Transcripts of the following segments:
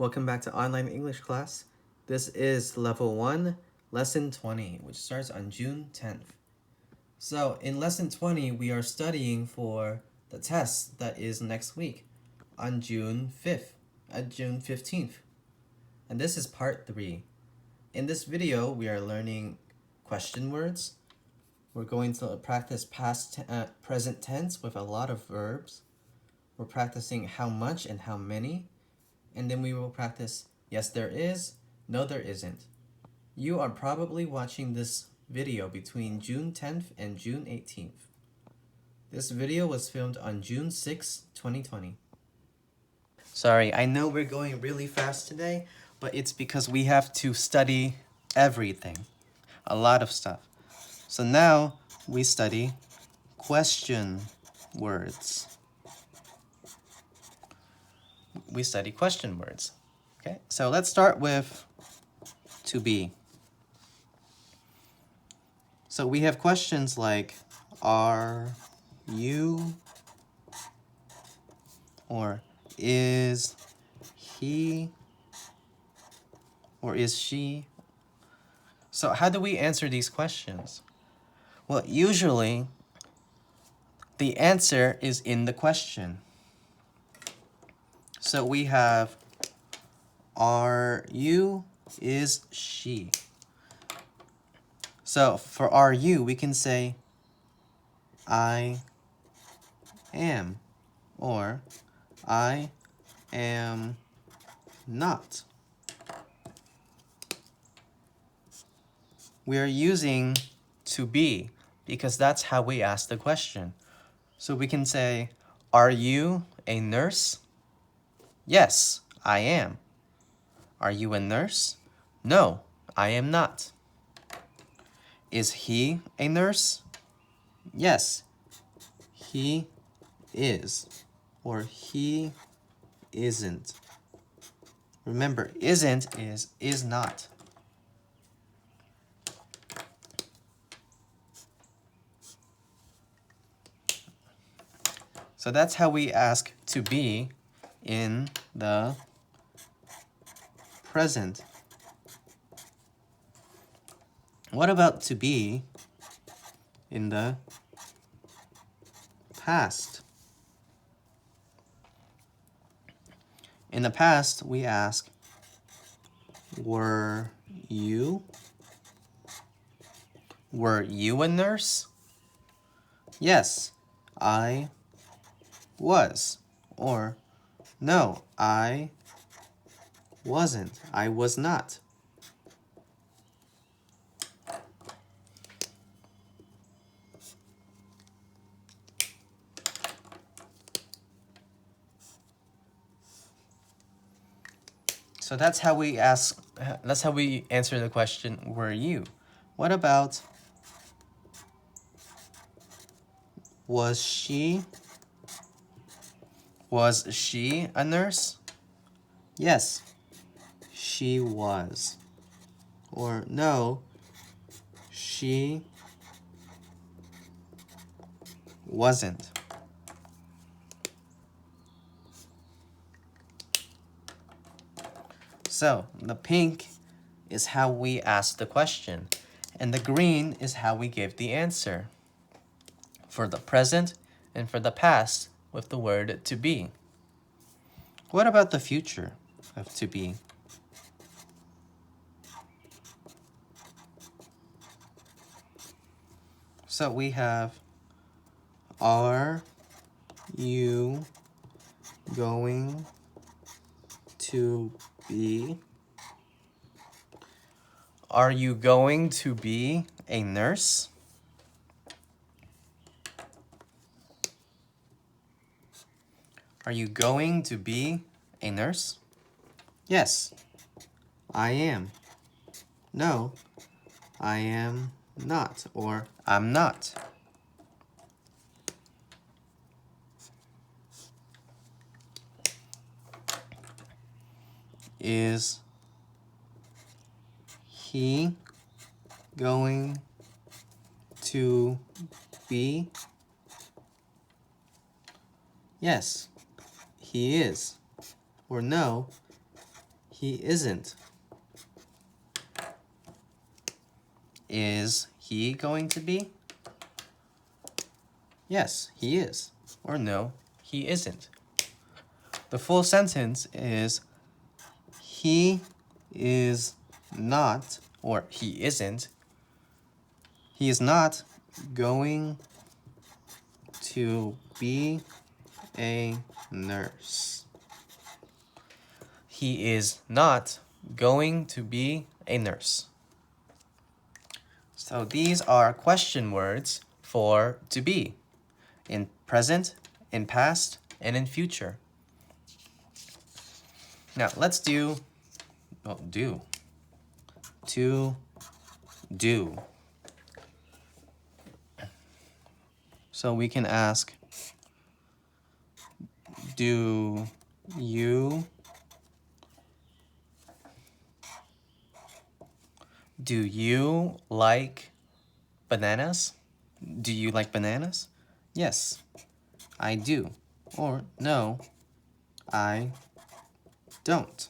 Welcome back to online English class. This is level 1, lesson 20, which starts on June 10th. So, in lesson 20, we are studying for the test that is next week on June 15th. And this is part 3. In this video, we are learning question words. We're going to practice present tense with a lot of verbs. We're practicing how much and how many. And then we will practice yes there is, no there isn't. You are probably watching this video between June 10th and June 18th. This video was filmed on June 6, 2020. Sorry, I know we're going really fast today, but it's because we have to study everything. A lot of stuff. So now we study question words. We study question words. Okay, so let's start with to be. So we have questions like, are you, or is he, or is she? So how do we answer these questions? Well, usually the answer is in the question. So we have, are you, is she. So for are you, we can say, I am, or I am not. We are using to be because that's how we ask the question. So we can say, are you a nurse? Yes, I am. Are you a nurse? No, I am not. Is he a nurse? Yes, he is, or he isn't. Remember, isn't is not. So that's how we ask to be in the present. What about to be in the past? In the past, we ask, were you a nurse? Yes, I was. Or, no, I wasn't. I was not. So that's how we answer the question, were you? What about, was she a nurse? Yes, she was. Or no, she wasn't. So the pink is how we ask the question, and the green is how we give the answer. For the present and for the past with the word to be. What about the future of to be? So we have, are you going to be? Are you going to be a nurse? Are you going to be a nurse? Yes, I am. No, I am not, or I'm not. Is he going to be? Yes, he is. Or no, He isn't. Is he going to be? Yes, he is. Or no, he isn't. The full sentence is he is not, or he isn't. He is not going to be a nurse. He is not going to be a nurse. So these are question words for to be in present, in past, and in future. Now let's do. To do. So we can ask, do you like bananas? Do you like bananas? Yes, I do. Or no, I don't.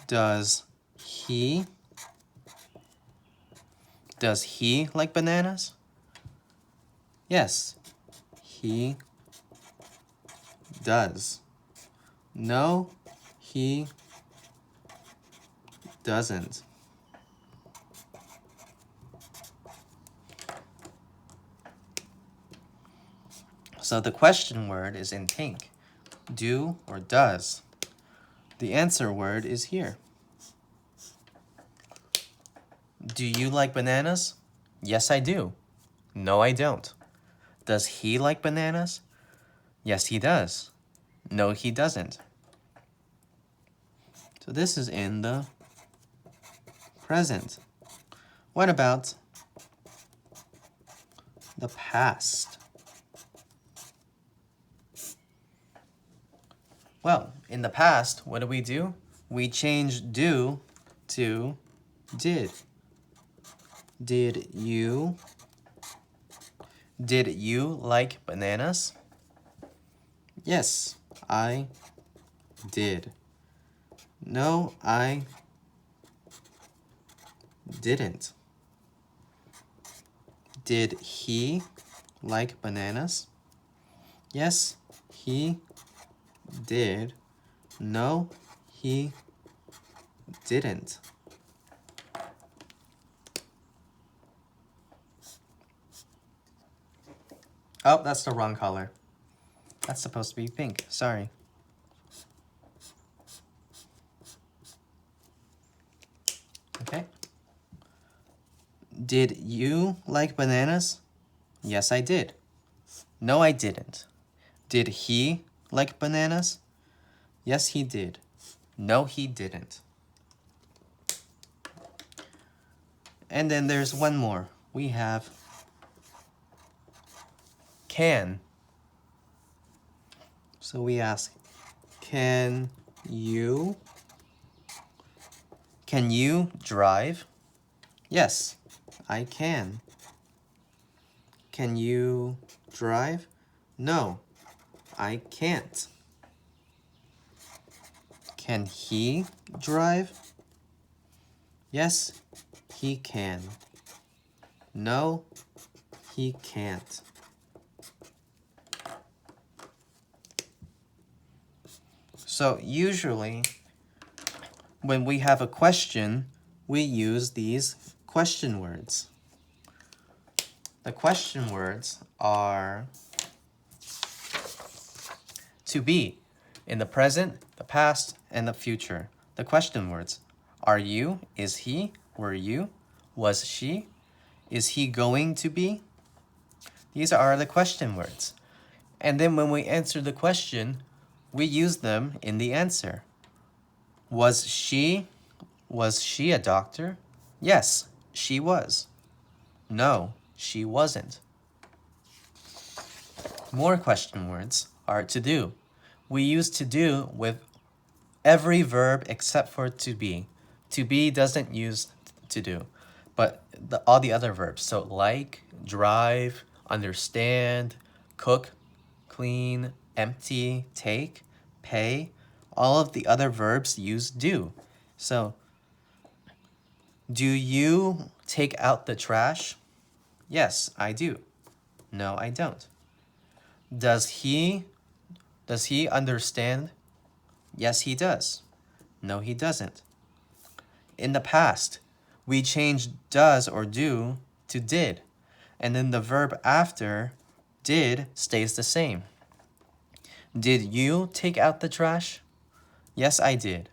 Does he like bananas? Yes, he does. No, he doesn't. So the question word is in pink. Do or does. The answer word is here. Do you like bananas? Yes, I do. No, I don't. Does he like bananas? Yes, he does. No, he doesn't. So this is in the present. What about the past? Well, in the past, what do? We changed do to did. Did you like bananas? Yes, I did. No, I didn't. Did he like bananas? Yes, he did. No, he didn't. Oh, that's the wrong color. That's supposed to be pink. Sorry. Okay. Did you like bananas? Yes, I did. No, I didn't. Did he like bananas? Yes, he did. No, he didn't. And then there's one more. We have can. So we ask, can you drive? Yes, I can. Can you drive? No, I can't. Can he drive? Yes, he can. No, he can't. So usually, when we have a question, we use these question words. The question words are to be in the present, the past, and the future. The question words are you, is he, were you, was she, is he going to be? These are the question words. And then when we answer the question, we use them in the answer. Was she a doctor? Yes, she was. No, she wasn't. More question words are to do. We use to do with every verb except for to be. To be doesn't use to do, but all the other verbs. So like, drive, understand, cook, clean, empty, take, pay, all of the other verbs use do. So, do you take out the trash? Yes, I do. No, I don't. Does he understand? Yes, he does. No, he doesn't. In the past, we changed does or do to did, and then the verb after did stays the same. Did you take out the trash? Yes, I did.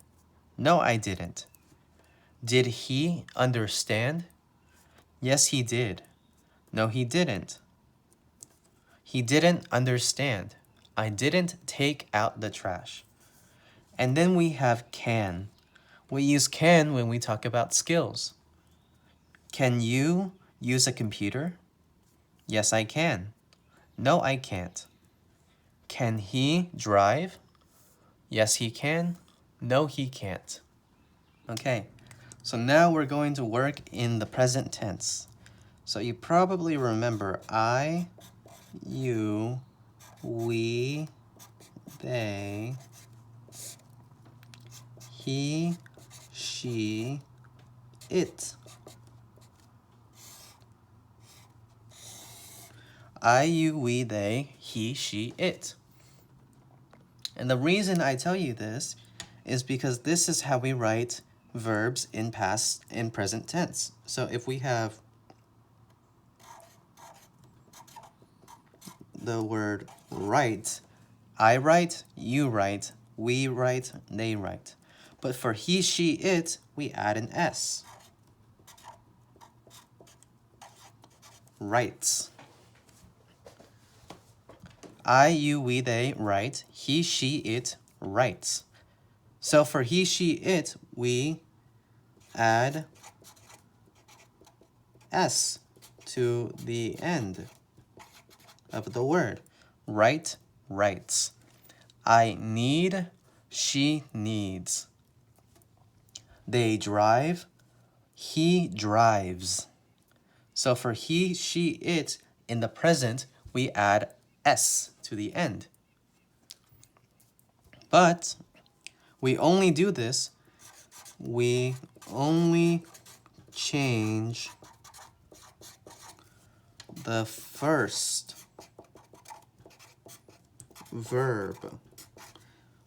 No, I didn't. Did he understand? Yes, he did. No, he didn't. He didn't understand. I didn't take out the trash. And then we have can. We use can when we talk about skills. Can you use a computer? Yes, I can. No, I can't. Can he drive? Yes, he can. No, he can't. Okay, so now we're going to work in the present tense. So you probably remember I, you, we, they, he, she, it. I, you, we, they, he, she, it. And the reason I tell you this is because this is how we write verbs in past and present tense. So if we have the word write, I write, you write, we write, they write. But for he, she, it, we add an S. Writes. I, you, we, they write. He, she, it writes. So for he, she, it, we add S to the end of the word. Write, writes. I need, she needs. They drive, he drives. So for he, she, it, in the present, we add S to the end. But we only do this, we only change the first verb.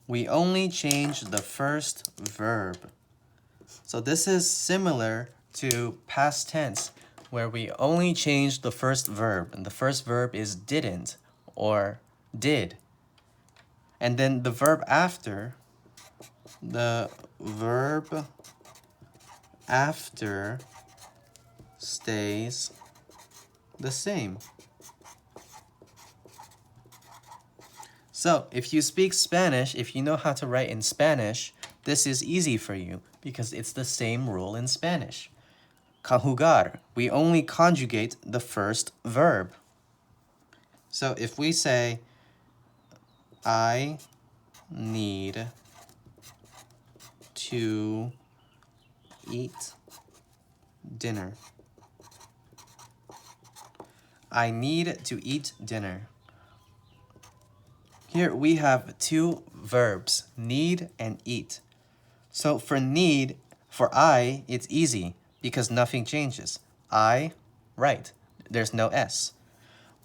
We only change the first verb. So this is similar to past tense, where we only change the first verb. And the first verb is didn't or did. And then the verb after stays the same. So if you speak Spanish, if you know how to write in Spanish, this is easy for you because it's the same rule in Spanish. Conjugar, we only conjugate the first verb. So if we say, I need to eat dinner. I need to eat dinner. Here we have two verbs, need and eat. So for need, for I, it's easy because nothing changes. I, right, there's no S.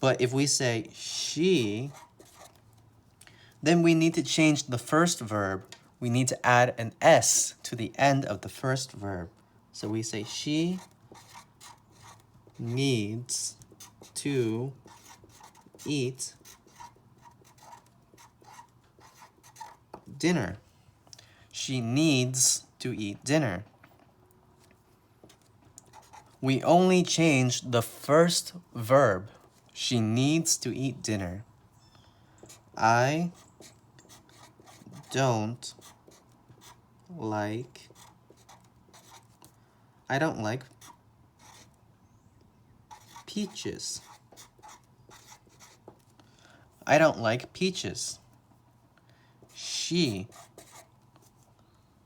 But if we say she, then we need to change the first verb. We need to add an S to the end of the first verb. So we say she needs to eat dinner. She needs to eat dinner. We only change the first verb. She needs to eat dinner. I don't like peaches. I don't like peaches. She.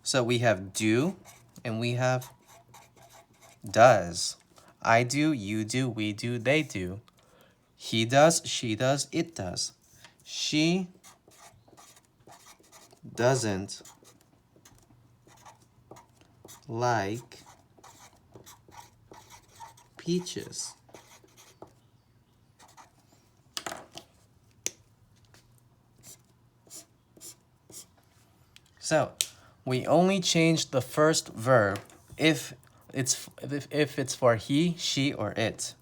So we have do and we have does. I do, you do, we do, they do. He does, she does, it does. She doesn't like peaches. So we only change the first verb if it's for he, she, or it.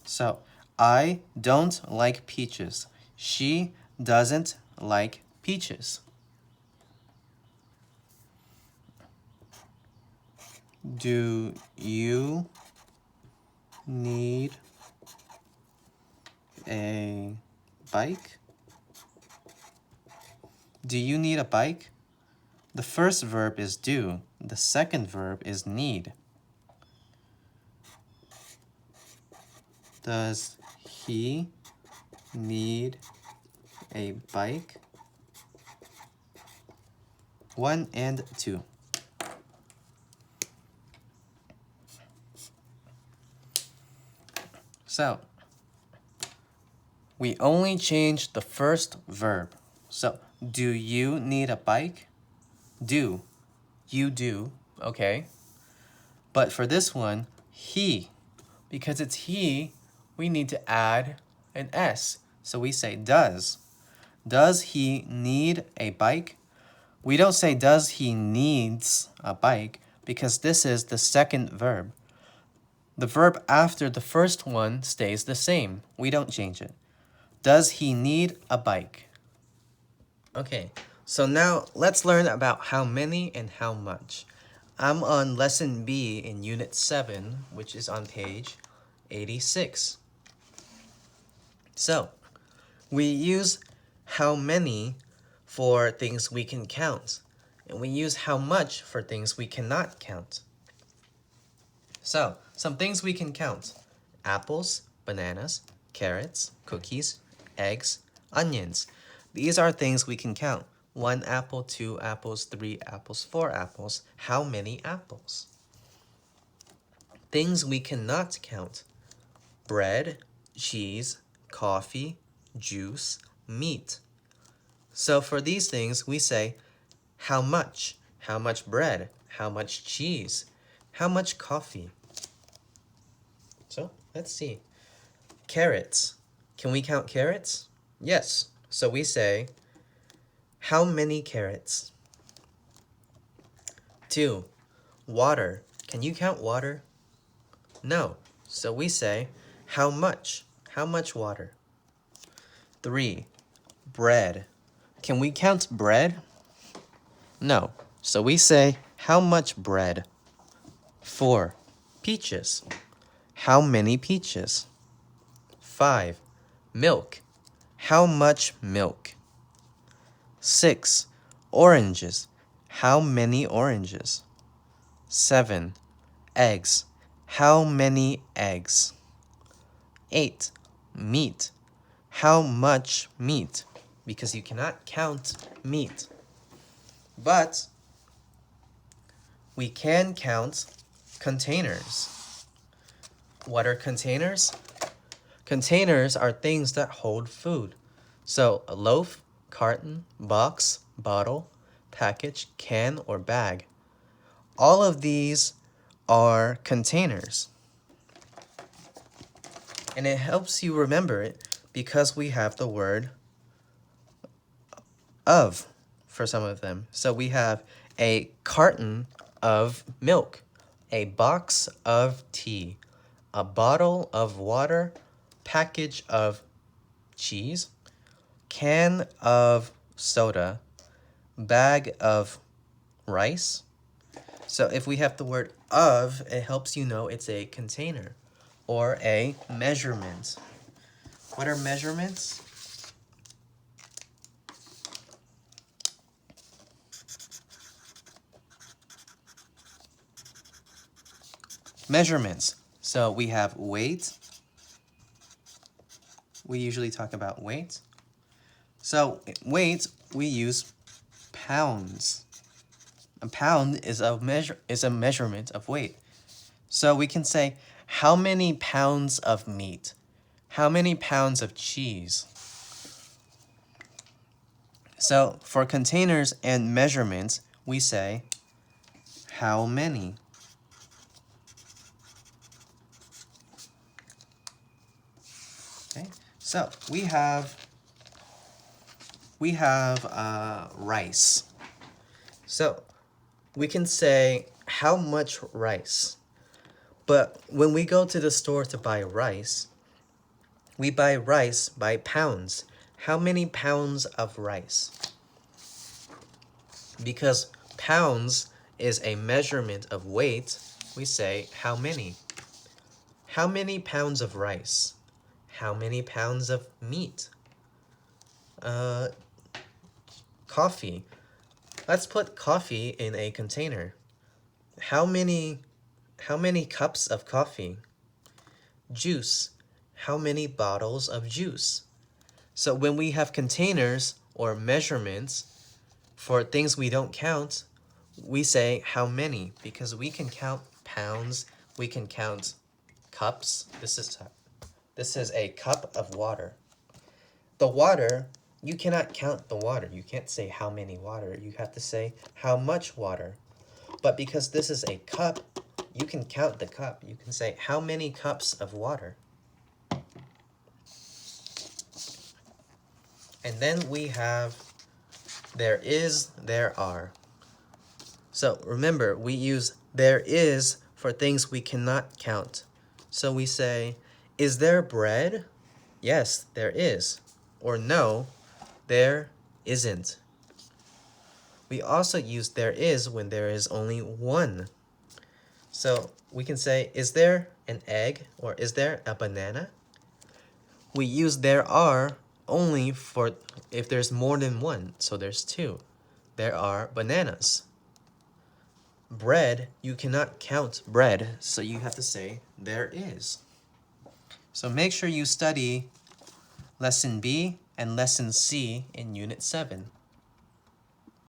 So I don't like peaches. She doesn't like peaches. Do you need a bike? Do you need a bike? The first verb is do. The second verb is need. Does he need a bike? 1 and 2. So, we only change the first verb. So, do you need a bike? Do. You do, okay? But for this one, he. Because it's he, we need to add an S. So we say does. Does he need a bike? We don't say does he needs a bike because this is the second verb. The verb after the first one stays the same. We don't change it. Does he need a bike? Okay, so now let's learn about how many and how much. I'm on lesson B in unit 7, which is on page 86. So, we use how many for things we can count, and we use how much for things we cannot count. So, some things we can count: apples, bananas, carrots, cookies, eggs, onions. These are things we can count. 1 apple, 2 apples, 3 apples, 4 apples. How many apples? Things we cannot count: bread, cheese, coffee, juice, meat. So for these things, we say, how much? How much bread? How much cheese? How much coffee? So let's see. Carrots. Can we count carrots? Yes. So we say, how many carrots? 2. Water. Can you count water? No. So we say, how much? How much water? 3. Bread. Can we count bread? No. So we say, how much bread? 4. Peaches. How many peaches? 5. Milk. How much milk? 6. Oranges. How many oranges? 7. Eggs. How many eggs? 8. Meat. How much meat? Because you cannot count meat. But we can count containers. What are containers? Containers are things that hold food. So a loaf, carton, box, bottle, package, can, or bag. All of these are containers. And it helps you remember it because we have the word of for some of them. So we have a carton of milk, a box of tea, a bottle of water, package of cheese, can of soda, bag of rice. So if we have the word of, it helps you know it's a container or a measurement. What are measurements? Measurements. So we have weight. We usually talk about weight. So weight, we use pounds. A pound is a measurement of weight. So we can say, how many pounds of meat? How many pounds of cheese? So for containers and measurements, we say how many. Okay, so we have rice. So we can say how much rice. But when we go to the store to buy rice, we buy rice by pounds. How many pounds of rice? Because pounds is a measurement of weight, we say how many. How many pounds of rice? How many pounds of meat? Coffee. Let's put coffee in a container. How many cups of coffee? Juice. How many bottles of juice? So when we have containers or measurements for things we don't count, we say how many, because we can count pounds, we can count cups. This is a cup of water. The water, you cannot count the water. You can't say how many water. You have to say how much water. But because this is a cup, you can count the cup. You can say how many cups of water. And then we have there is, there are. So remember, we use there is for things we cannot count. So we say, is there bread? Yes, there is. Or no, there isn't. We also use there is when there is only one. So we can say, is there an egg? Or is there a banana? We use there are only for if there's more than one. So there's two. There are bananas. Bread, you cannot count bread, so you have to say there is. So make sure you study Lesson B and Lesson C in Unit 7.